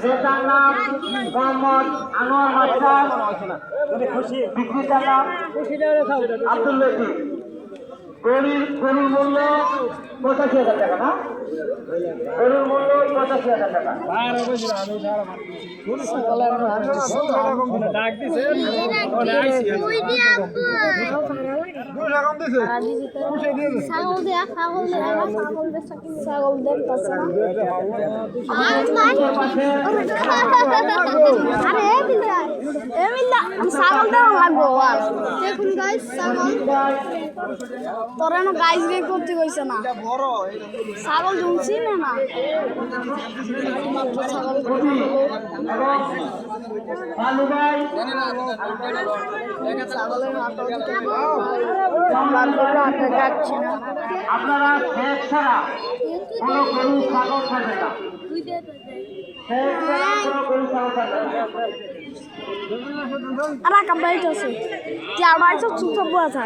ক্রেতার নাম মোহাম্মদ আনোয়ার মাস্টার, বিক্রেতার নাম আব্দুল লতিফ। গরুর মূল্য 85,000 টাকা না? গরুর মূল্য 85,000 টাকা। তোরা না গাইস গে করতে কইছে না ছাগল জুমছি না আপনারা শেষ ছাড়া কোনো গরু ছাগল থাকবে না। শেষ ছাড়া কোনো গরু ছাগল থাকবে না। আর কাবাইতে আছে যে আর বাইছো চুপ থাকবো আছে